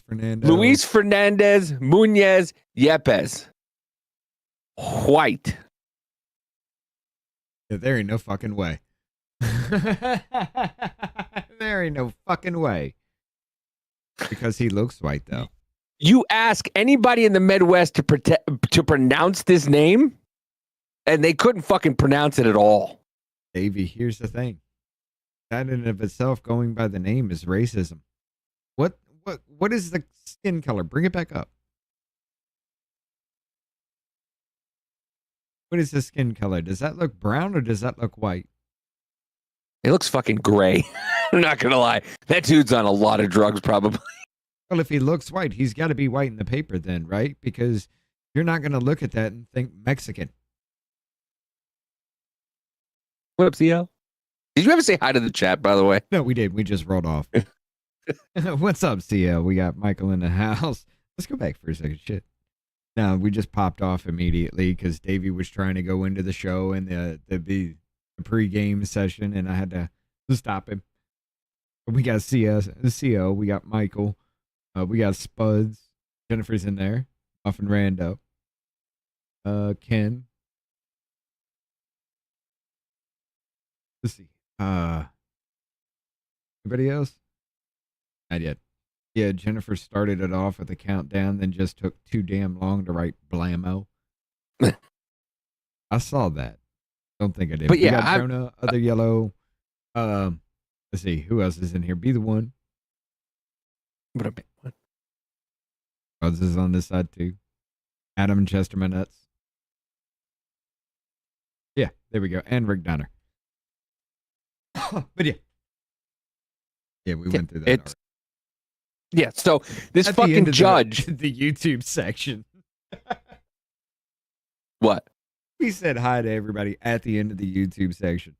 Fernandez Muñez Yepes. White. Yeah, there ain't no fucking way. There ain't no fucking way. Because he looks white, though. You ask anybody in the Midwest to pronounce this name, and they couldn't fucking pronounce it at all. Davey, here's the thing. That in and of itself, going by the name, is racism. What is the skin color? Bring it back up. What is the skin color? Does that look brown or does that look white? He looks fucking gray. I'm not gonna lie. That dude's on a lot of drugs, probably. Well, if he looks white, he's got to be white in the paper then, right? Because you're not going to look at that and think Mexican. What up, CL? Did you ever say hi to the chat, by the way? No, we did. We just rolled off. What's up, CL? We got Michael in the house. Let's go back for a second. Shit. No, we just popped off immediately because Davey was trying to go into the show and the pregame session, and I had to stop him. We got CO. We got Michael. We got Spuds. Jennifer's in there. Muffin Rando. Ken. Let's see. Anybody else? Not yet. Yeah, Jennifer started it off with a countdown, then just took too damn long to write blammo. I saw that. Don't think I did. But we yeah, got Jonah, other yellow. Let's see. Who else is in here? Be the one. What a bit. What? Buzz is on this side too. Adam Chesterman nuts. Yeah, there we go. And Rick Donner. But yeah. Yeah, we went through that. Already. Yeah, so this At fucking judge. The YouTube section. What? He said hi to everybody at the end of the YouTube section.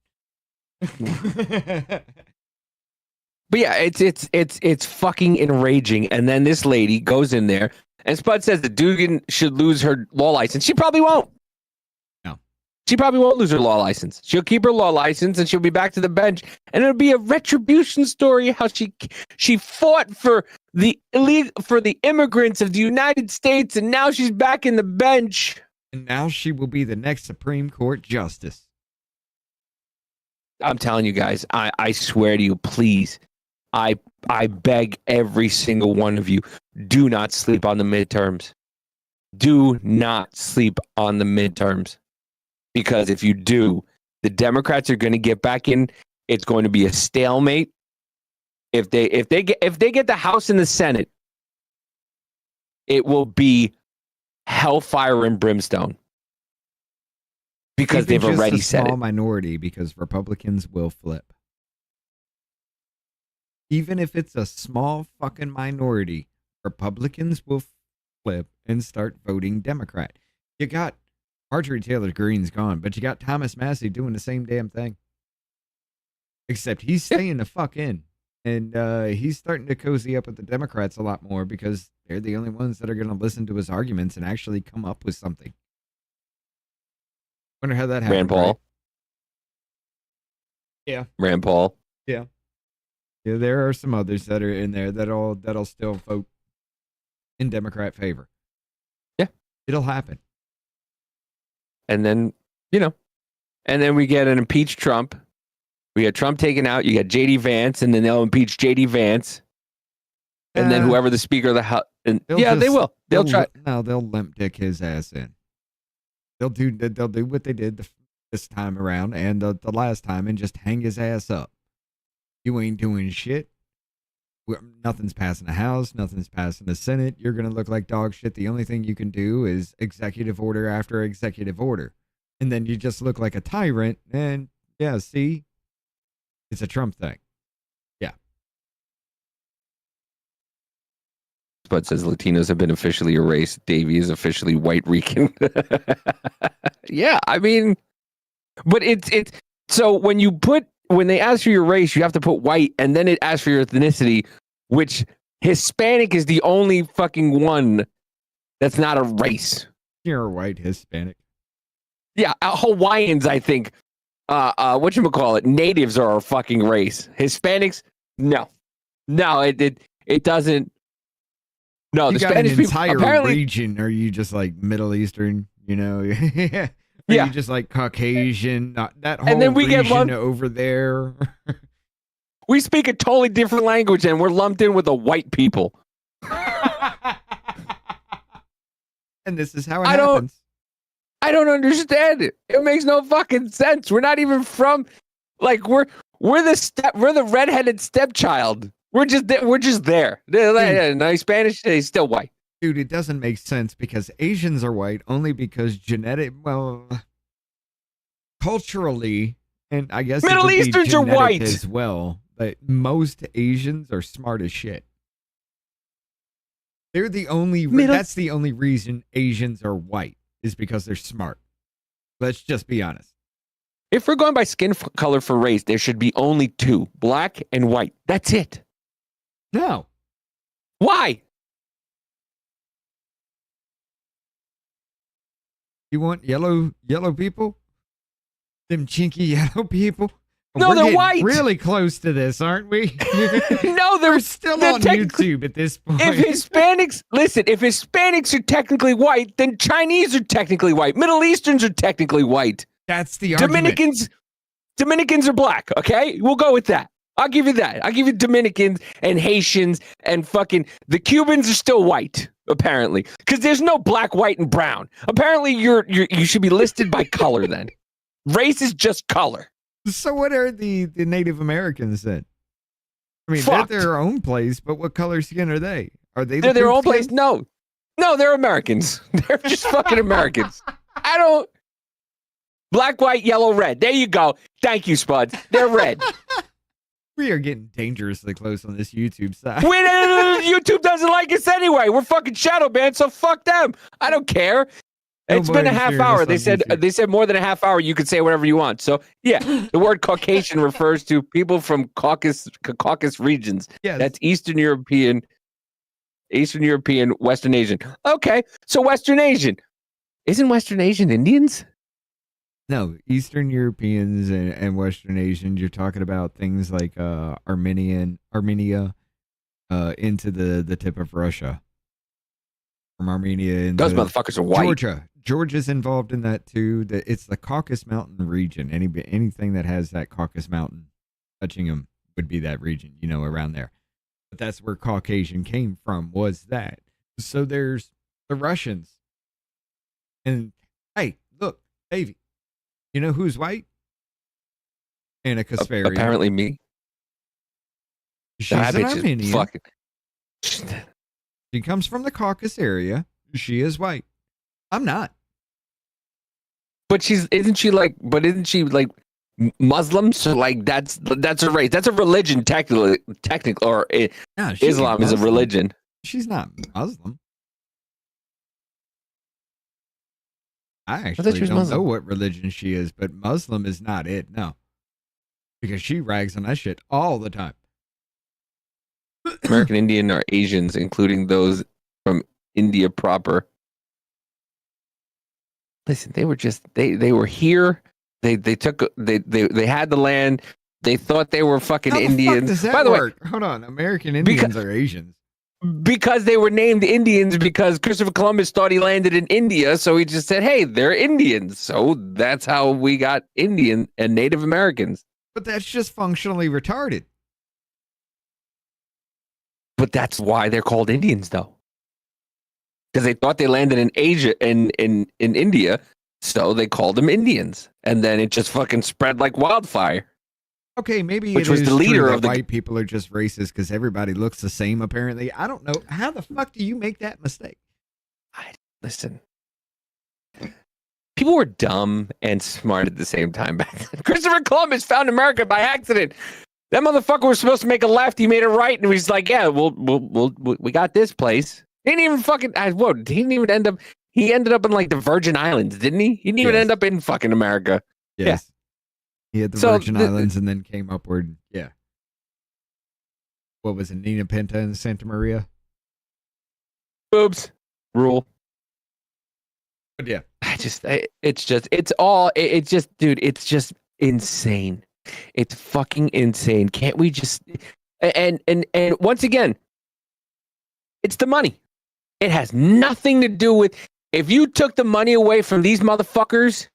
But yeah, it's fucking enraging. And then this lady goes in there, and Spud says that Dugan should lose her law license. She probably won't. No. She probably won't lose her law license. She'll keep her law license, and she'll be back to the bench. And it'll be a retribution story how she fought for the immigrants of the United States, and now she's back in the bench. And now she will be the next Supreme Court justice. I'm telling you guys, I swear to you, please. I beg every single one of you, do not sleep on the midterms. Do not sleep on the midterms. Because if you do, the Democrats are going to get back in. It's going to be a stalemate. If they get the House and the Senate, it will be hellfire and brimstone. Because they've already said it. Small minority, because Republicans will flip. Even if it's a small fucking minority, Republicans will flip and start voting Democrat. You got Marjorie Taylor Greene's gone, but you got Thomas Massey doing the same damn thing. Except he's staying the fuck in. And he's starting to cozy up with the Democrats a lot more because they're the only ones that are going to listen to his arguments and actually come up with something. Wonder how that happened. Rand Paul. Right? Yeah. Rand Paul. Yeah. Yeah, there are some others that are in there that'll still vote in Democrat favor. Yeah. It'll happen. And then, and then we get an impeach Trump. We got Trump taken out. You got J.D. Vance, and then they'll impeach J.D. Vance. And then whoever the Speaker of the House. They will. They'll try. No, they'll limp dick his ass in. They'll do what they did this time around and the last time and just hang his ass up. You ain't doing shit. Nothing's passing the House. Nothing's passing the Senate. You're going to look like dog shit. The only thing you can do is executive order after executive order. And then you just look like a tyrant. And yeah, see? It's a Trump thing. Yeah. Spud says Latinos have been officially erased. Davey is officially white Rican. Yeah, I mean, but it's so when they ask for your race, you have to put white, and then it asks for your ethnicity, which Hispanic is the only fucking one that's not a race. You're a white Hispanic. Yeah, Hawaiians, I think. Whatchamacallit, natives are a fucking race. Hispanics, no, it doesn't. No, you the got Spanish an people entire apparently. region. Are you just like Middle Eastern? Yeah. Are you just like Caucasian? That whole and then we region get lumped over there. We speak a totally different language, and we're lumped in with the white people. And this is how it happens. I don't understand it. It makes no fucking sense. We're not even from, like, we're the redheaded stepchild. We're just there. They're nice Spanish. They're still white. Dude, it doesn't make sense because Asians are white only because culturally And I guess Middle it would be Easterns are genetic white as well. But most Asians are smart as shit. They're the only. That's the only reason Asians are white is because they're smart. Let's just be honest. If we're going by skin color for race, there should be only two: black and white. That's it. No. Why? You want yellow people? Them chinky yellow people? No, We're they're getting white. Really close to this, aren't we? No, We're still on YouTube at this point. If Hispanics are technically white, then Chinese are technically white. Middle Easterns are technically white. That's the argument. Dominicans are black. Okay, we'll go with that. I'll give you that. I'll give you Dominicans and Haitians and fucking the Cubans are still white apparently because there's no black, white, and brown. Apparently, you should be listed by color then. Race is just color. So what are the Native Americans then? I mean, Fucked. they're their own place, but what color skin are they? Are they They're their poop own place? skin? No, they're Americans. They're just fucking Americans. I don't. Black, white, yellow, red. There you go. Thank you, Spuds. They're red. We are getting dangerously close on this YouTube side. YouTube doesn't like us anyway. We're fucking shadow banned, so fuck them. I don't care. It's been a half hour. They said more than a half hour. You could say whatever you want. So yeah, the word Caucasian refers to people from Caucasus regions. Yes. That's Eastern European, Western Asian. Okay, so Western Asian. Isn't Western Asian Indians? No, Eastern Europeans and Western Asians. You're talking about things like Armenia, into the tip of Russia. From Armenia into Those motherfuckers are white. Georgia's involved in that too. It's the Caucasus Mountain region. Anything that has that Caucasus Mountain touching them would be that region, around there. But that's where Caucasian came from, was that. So there's the Russians. And hey, look, Davey, you know who's white? Anna Kasparian. Apparently me. She's an Armenian. Fucking. She comes from the Caucasus area. She is white. I'm not. But isn't she like Muslim? So like that's a race. That's a religion technically or No, Islam is a religion. She's not Muslim. I actually don't know what religion she is, but Muslim is not it. No. Because she rags on that shit all the time. American Indian are Asians, including those from India proper. Listen, they were just they were here. They had the land. They thought they were fucking Indians. Fuck does that By the work? Hold on, American Indians are Asians. Because they were named Indians because Christopher Columbus thought he landed in India, so he just said, "Hey, they're Indians." So that's how we got Indian and Native Americans. But that's just functionally retarded. But that's why they're called Indians, though. Because they thought they landed in Asia, in India, so they called them Indians. And then it just fucking spread like wildfire. Okay, maybe which it was is the leader true that of the white people are just racist because everybody looks the same, apparently. I don't know. How the fuck do you make that mistake? Listen. People were dumb and smart at the same time back then. Christopher Columbus found America by accident. That motherfucker was supposed to make a left. He made a right, and he was like, "Yeah, we got this place." He didn't even fucking. He didn't even end up. He ended up in like the Virgin Islands, didn't he? He didn't even end up in fucking America. Yes. Yeah. He had the Virgin Islands and then came upward. Yeah. What was it? Nina Pinta and Santa Maria? Boobs. Rule. But yeah. It's just dude, it's just insane. It's fucking insane. Can't we just and once again, it's the money. It has nothing to do with if you took the money away from these motherfuckers,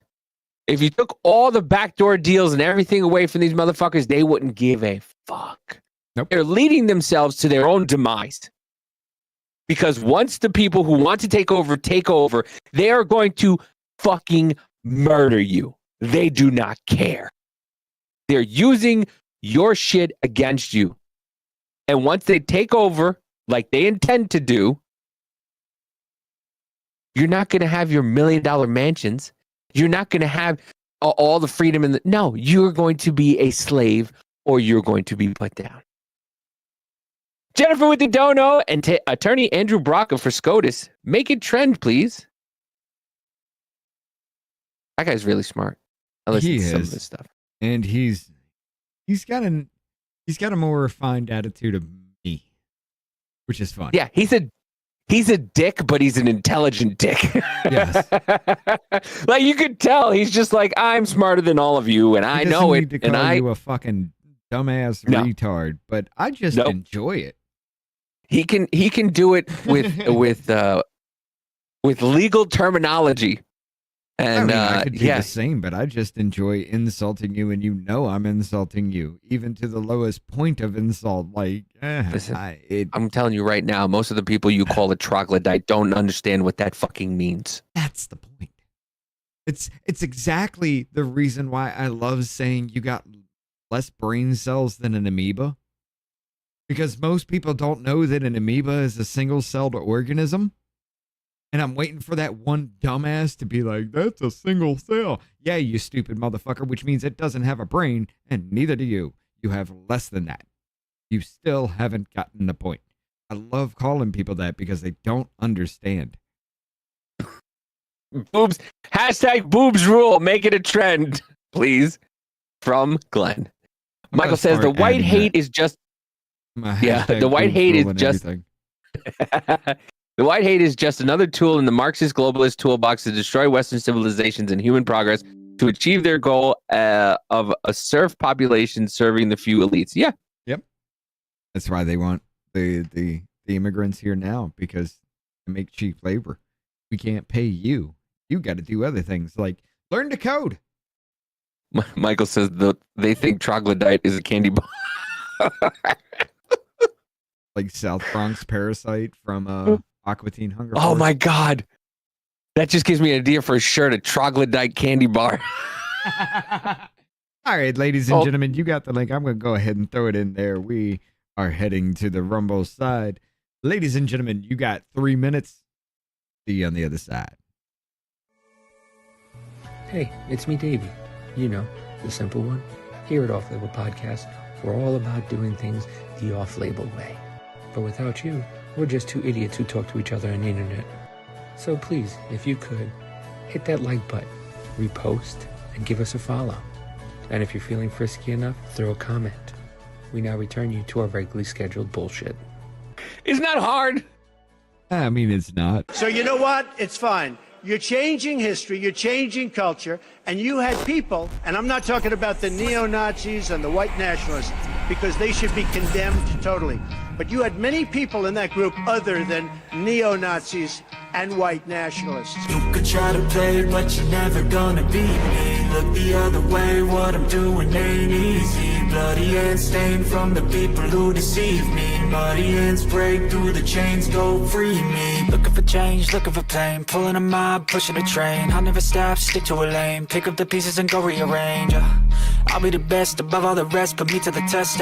if you took all the backdoor deals and everything away from these motherfuckers, they wouldn't give a fuck. Nope. They're leading themselves to their own demise. Because once the people who want to take over, they are going to fucking murder you. They do not care. They're using your shit against you. And once they take over, like they intend to do, you're not going to have your $1 million mansions. You're not going to have all the freedom in the... No, you're going to be a slave or you're going to be put down. Jennifer with the dono and attorney Andrew Brocca for SCOTUS. Make it trend, please. That guy's really smart. I listen to some of this stuff. And he's got a more refined attitude of me, which is fun. Yeah, he's a dick, but he's an intelligent dick. Yes. Like you could tell he's just like, I'm smarter than all of you, and I know it. To call you a fucking dumbass retard, but I just enjoy it. He can do it with legal terminology. And I could do the same, but I just enjoy insulting you, and you know I'm insulting you, even to the lowest point of insult. Like, listen, I'm telling you right now, most of the people you call a troglodyte don't understand what that fucking means. That's the point. It's exactly the reason why I love saying you got less brain cells than an amoeba. Because most people don't know that an amoeba is a single-celled organism. And I'm waiting for that one dumbass to be like, that's a single cell. Yeah, you stupid motherfucker, which means it doesn't have a brain, and neither do you. You have less than that. You still haven't gotten the point. I love calling people that because they don't understand. Boobs. Hashtag boobs rule. Make it a trend, please. From Glenn. Michael says the white hate is just... the white hate is just... The white hate is just another tool in the Marxist globalist toolbox to destroy Western civilizations and human progress to achieve their goal of a serf population serving the few elites. Yeah. Yep. That's why they want the immigrants here now, because they make cheap labor. We can't pay you. You got to do other things like learn to code. Michael says they think troglodyte is a candy bar. Like South Bronx Parasite from Aquatine Hunger Force. Oh my God. That just gives me an idea for a shirt, a troglodyte candy bar. All right, ladies and gentlemen, you got the link. I'm going to go ahead and throw it in there. We are heading to the Rumble side. Ladies and gentlemen, you got 3 minutes. See you on the other side. Hey, it's me, Davey. You know, the simple one. Here at Off Label Podcast, we're all about doing things the off-label way. But without you, we're just two idiots who talk to each other on the internet. So please, if you could, hit that like button, repost, and give us a follow. And if you're feeling frisky enough, throw a comment. We now return you to our regularly scheduled bullshit. Isn't that hard? I mean, it's not. So you know what? It's fine. You're changing history, you're changing culture, and you had people, and I'm not talking about the neo-Nazis and the white nationalists, because they should be condemned totally. But you had many people in that group other than neo-Nazis and white nationalists. You could try to play, but you're never gonna beat me. Look the other way, what I'm doing ain't easy. Bloody hands stained from the people who deceive me. Muddy hands break through the chains, go free me. Looking for change, looking for pain. Pulling a mob, pushing a train. I'll never stop, stick to a lane. Pick up the pieces and go rearrange. I'll be the best above all the rest, put me to the test.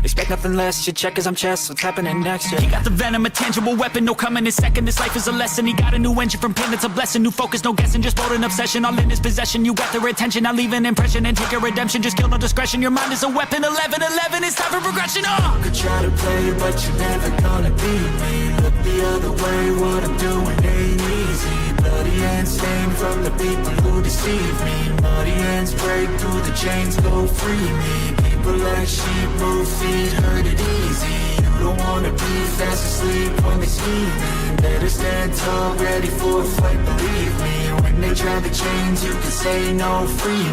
Expect nothing less, you check as I'm chess, what's happening next? He got the venom, a tangible weapon, no coming in second. This life is a lesson, he got a new engine from pain, it's a blessing. New focus, no guessing, just bold an obsession. All in his possession, you got their attention. I leave an impression and take a redemption, just kill no discretion. Your mind is a weapon, 11-11, it's time for progression. You could try to play, but you're never gonna beat me. Look the other way, what I'm doing ain't easy. Bloody hands stained from the people who deceive me. Muddy hands break through the chains, go free me. People like sheep move feet, hurt it easy. You don't wanna be fast asleep when they see me. Better stand tall, ready for a fight, believe me. When they try the chains, you can say no, free me.